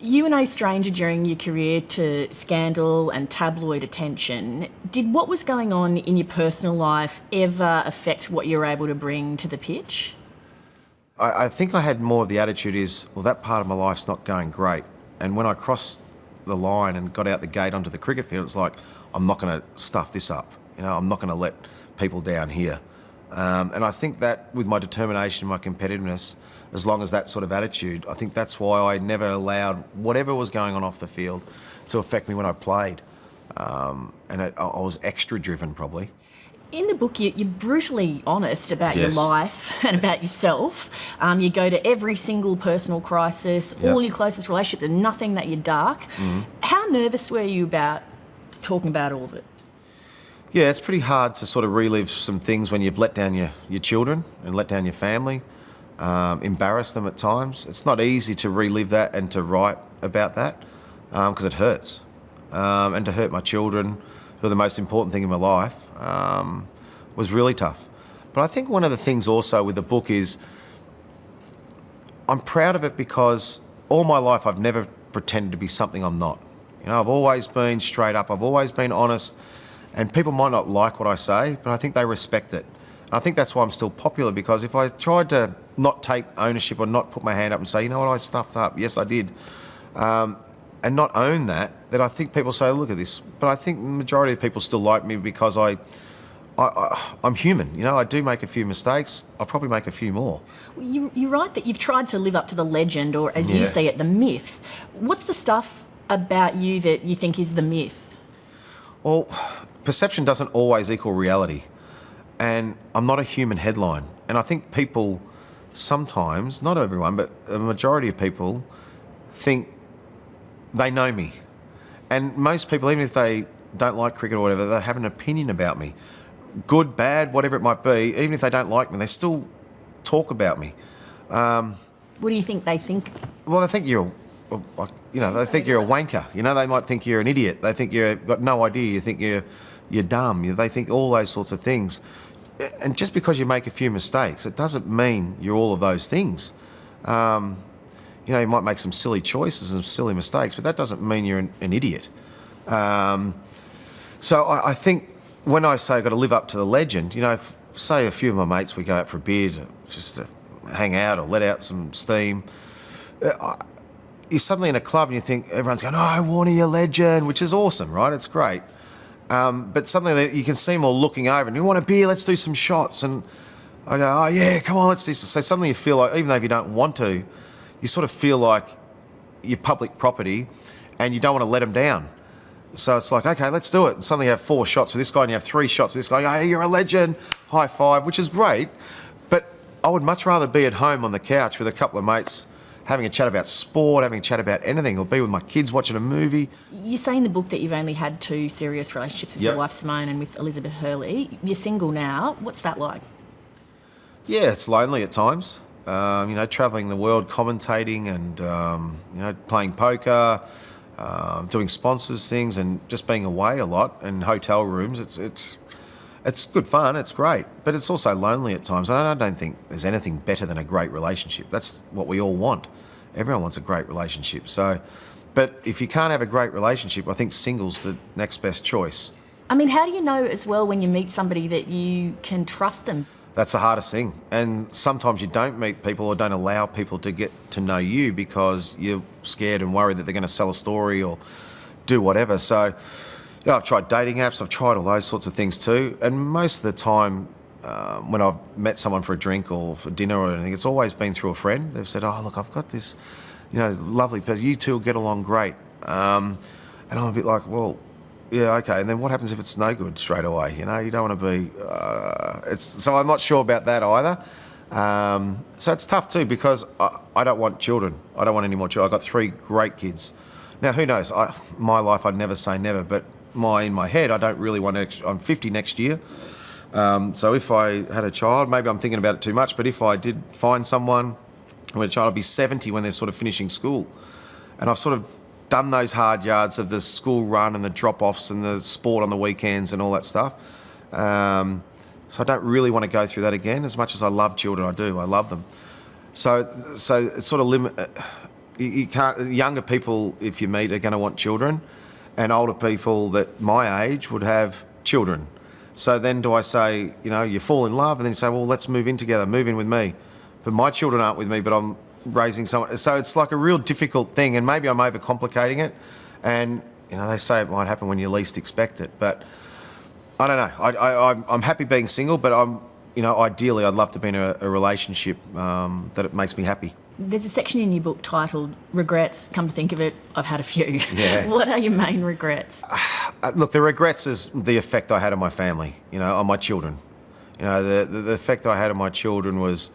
You were no stranger during your career to scandal and tabloid attention. Did what was going on in your personal life ever affect what you were able to bring to the pitch? I think I had more of the attitude is, well, that part of my life's not going great. And when I crossed the line and got out the gate onto the cricket field, it's like, I'm not going to stuff this up. I'm not going to let people down here. And I think that with my determination, my competitiveness, as long as that sort of attitude, I think that's why I never allowed whatever was going on off the field to affect me when I played. I was extra driven probably. In the book, you're brutally honest about Yes. your life and about yourself. You go to every single personal crisis, Yep. all your closest relationships, and nothing that you're dark. How nervous were you about talking about all of it? Yeah, it's pretty hard to sort of relive some things when you've let down your children and let down your family, embarrass them at times. It's not easy to relive that and to write about that because it hurts. And to hurt my children, who are the most important thing in my life, was really tough. But I think one of the things also with the book is I'm proud of it because all my life I've never pretended to be something I'm not. I've always been straight up, I've always been honest, and people might not like what I say, but I think they respect it. And I think that's why I'm still popular, because if I tried to not take ownership or not put my hand up and say, you know what, I stuffed up, yes I did, and not own that, then I think people say, look at this. But I think the majority of people still like me because I'm human. I do make a few mistakes. I'll probably make a few more. You write that you've tried to live up to the legend, or as you Yeah. say it, the myth. What's the stuff about you that you think is the myth? Well, perception doesn't always equal reality. And I'm not a human headline. And I think people sometimes, not everyone, but a majority of people think they know me. And most people, even if they don't like cricket or whatever, they have an opinion about me. Good, bad, whatever it might be, even if they don't like me, they still talk about me. What do you think they think? Well, they think they think you're a wanker. They might think you're an idiot. They think you've got no idea. You think you're dumb. They think all those sorts of things. And just because you make a few mistakes, it doesn't mean you're all of those things. You might make some silly choices and some silly mistakes, but that doesn't mean you're an idiot. So I think when I say I've got to live up to the legend, say a few of my mates, we go out for a beer just to hang out or let out some steam. You're suddenly in a club and you think everyone's going, oh, Warner, you're a legend, which is awesome, right? It's great. But suddenly you can see them all looking over and you want a beer, let's do some shots. And I go, oh yeah, come on, let's do some. So suddenly you feel like, even though if you don't want to, you sort of feel like you're public property and you don't want to let them down. So it's like, okay, let's do it. And suddenly you have 4 shots with this guy and you have 3 shots with this guy. Hey, you're a legend, high five, which is great. But I would much rather be at home on the couch with a couple of mates having a chat about sport, having a chat about anything, or be with my kids watching a movie. You say in the book that you've only had 2 serious relationships with Yep. your wife Simone and with Elizabeth Hurley. You're single now. What's that like? Yeah, it's lonely at times. Travelling the world, commentating and, playing poker, doing sponsors things and just being away a lot in hotel rooms. It's good fun, it's great, but it's also lonely at times. And I don't think there's anything better than a great relationship. That's what we all want. Everyone wants a great relationship. But if you can't have a great relationship, I think single's the next best choice. I mean, how do you know as well when you meet somebody that you can trust them? That's the hardest thing. And sometimes you don't meet people or don't allow people to get to know you because you're scared and worried that they're going to sell a story or do whatever. So, I've tried dating apps, I've tried all those sorts of things too. And most of the time, when I've met someone for a drink or for dinner or anything, it's always been through a friend. They've said, oh, look, I've got this, lovely person. You two will get along great. And I'm a bit like, well, yeah, okay. And then what happens if it's no good straight away? You don't want to be... So I'm not sure about that either. So it's tough too because I don't want children. I don't want any more children. I've got 3 great kids. Now, who knows? My life, I'd never say never, but in my head, I don't really want to... I'm 50 next year. So if I had a child, maybe I'm thinking about it too much, but if I did find someone with a child, I'd be 70 when they're sort of finishing school. And I've sort of done those hard yards of the school run and the drop-offs and the sport on the weekends and all that stuff. So I don't really want to go through that again. As much as I love children, I do. I love them. So it sort of You can't. Younger people, if you meet, are going to want children, and older people that my age would have children. So then do I say, you fall in love, and then you say, well, let's move in together, move in with me. But my children aren't with me, but I'm raising someone. So it's like a real difficult thing, and maybe I'm overcomplicating it. And, they say it might happen when you least expect it. But I don't know. I'm happy being single, but ideally I'd love to be in a relationship that it makes me happy. There's a section in your book titled Regrets. Come to think of it, I've had a few. Yeah. What are your main regrets? Look, the regrets is the effect I had on my family, on my children. The effect I had on my children was,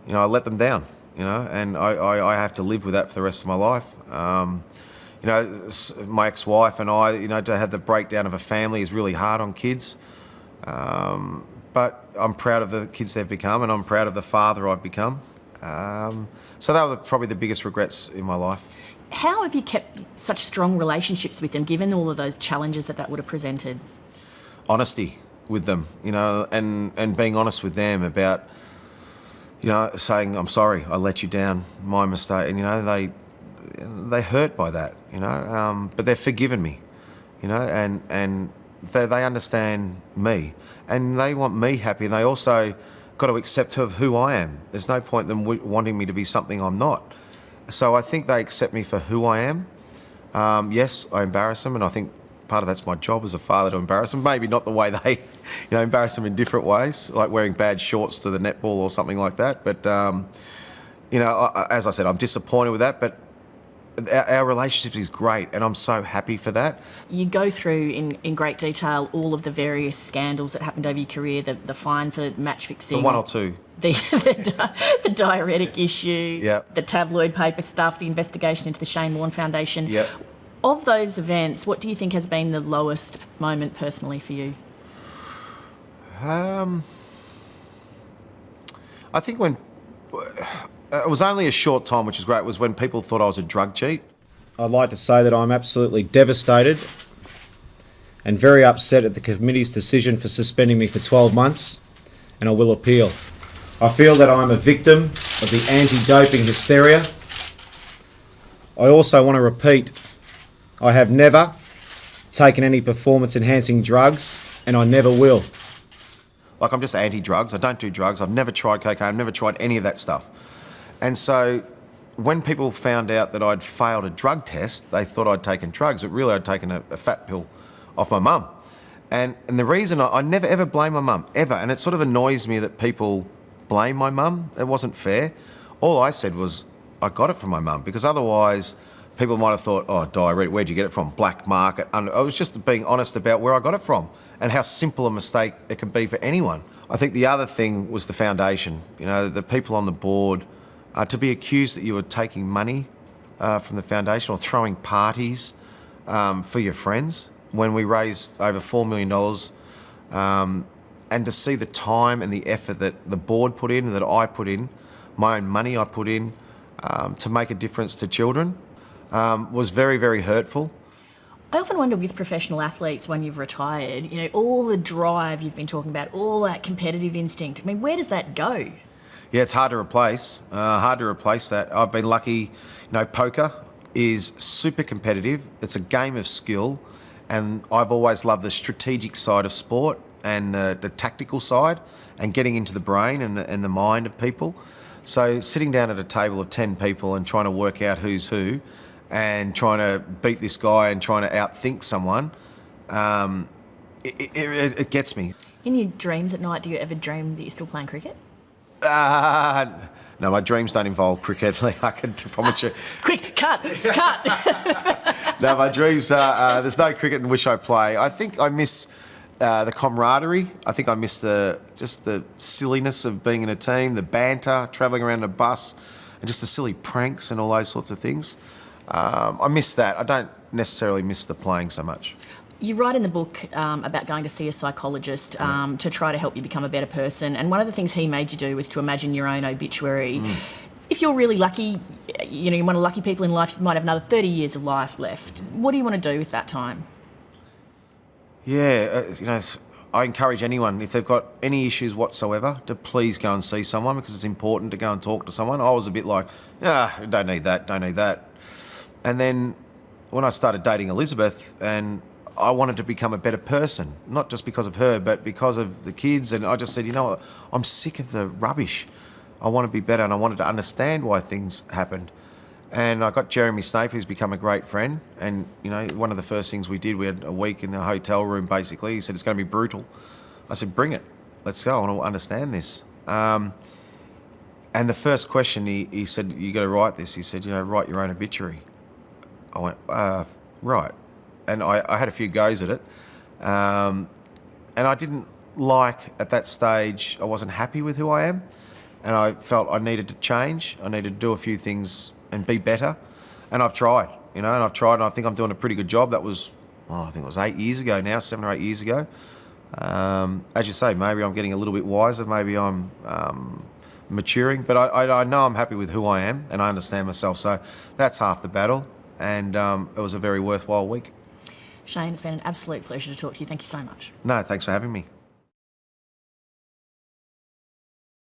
I let them down, and I have to live with that for the rest of my life. My ex-wife and I, to have the breakdown of a family is really hard on kids. But I'm proud of the kids they've become, and I'm proud of the father I've become. So that were probably the biggest regrets in my life. How have you kept such strong relationships with them, given all of those challenges that would have presented? Honesty with them, and being honest with them about, saying, I'm sorry, I let you down, my mistake. And, they hurt by that, but they've forgiven me, and they understand me, and they want me happy, and they also got to accept of who I am. There's no point in them wanting me to be something I'm not. So I think they accept me for who I am. Yes, I embarrass them, and I think part of that's my job as a father to embarrass them. Maybe not the way they, embarrass them in different ways, like wearing bad shorts to the netball or something like that. But, as I said, I'm disappointed with that, but our relationship is great, and I'm so happy for that. You go through in great detail all of the various scandals that happened over your career, the fine for match fixing. One or two. The diuretic issue, Yep. the tabloid paper stuff, the investigation into the Shane Warne Foundation. Yep. Of those events, what do you think has been the lowest moment personally for you? I think when... it was only a short time, which is great, was when people thought I was a drug cheat. I'd like to say that I'm absolutely devastated and very upset at the committee's decision for suspending me for 12 months, and I will appeal. I feel that I'm a victim of the anti-doping hysteria. I also want to repeat, I have never taken any performance-enhancing drugs, and I never will. Like, I'm just anti-drugs. I don't do drugs. I've never tried cocaine. I've never tried any of that stuff. And so when people found out that I'd failed a drug test, they thought I'd taken drugs, but really I'd taken a fat pill off my mum. And the reason I never ever blame my mum, ever. And it sort of annoys me that people blame my mum. It wasn't fair. All I said was I got it from my mum, because otherwise people might have thought, oh, diuretic, where'd you get it from? Black market. I was just being honest about where I got it from and how simple a mistake it can be for anyone. I think the other thing was the foundation. The people on the board, to be accused that you were taking money from the foundation or throwing parties for your friends when we raised over $4 million, and to see the time and the effort that the board put in, that I put in, my own money I put in to make a difference to children was very, very hurtful. I often wonder with professional athletes when you've retired, all the drive you've been talking about, all that competitive instinct. I mean, where does that go? Yeah, it's hard to replace. That. I've been lucky. Poker is super competitive. It's a game of skill, and I've always loved the strategic side of sport and the tactical side, and getting into the brain and the mind of people. So sitting down at a table of 10 people and trying to work out who's who, and trying to beat this guy and trying to outthink someone, it gets me. In your dreams at night, do you ever dream that you're still playing cricket? No, my dreams don't involve cricket. I can promise you. Quick, cut. No, my dreams are, there's no cricket in which I play. I think I miss the camaraderie. I think I miss just the silliness of being in a team, the banter, travelling around in a bus, and just the silly pranks and all those sorts of things. I miss that. I don't necessarily miss the playing so much. You write in the book about going to see a psychologist to try to help you become a better person, and one of the things he made you do was to imagine your own obituary. If you're really lucky, you're one of the lucky people in life, you might have another 30 years of life left. What do you want to do with that time? Yeah, I encourage anyone, if they've got any issues whatsoever, to please go and see someone, because it's important to go and talk to someone. I was a bit like, don't need that. And then when I started dating Elizabeth, and I wanted to become a better person, not just because of her, but because of the kids. And I just said, you know what, I'm sick of the rubbish. I want to be better, and I wanted to understand why things happened. And I got Jeremy Snape, who's become a great friend. And, you know, one of the first things we did, we had a week in a hotel room, basically. He said, it's going to be brutal. I said, bring it. Let's go. I want to understand this. And the first question, he said, you got to write this. He said, write your own obituary. I went, right. And I had a few goes at it. And I didn't like, at that stage, I wasn't happy with who I am. And I felt I needed to change. I needed to do a few things and be better. And I've tried, and I think I'm doing a pretty good job. That was, I think it was 8 years ago now, 7 or 8 years ago. As you say, maybe I'm getting a little bit wiser. Maybe I'm maturing. But I know I'm happy with who I am, and I understand myself. So that's half the battle. And it was a very worthwhile week. Shane, it's been an absolute pleasure to talk to you. Thank you so much. No, thanks for having me.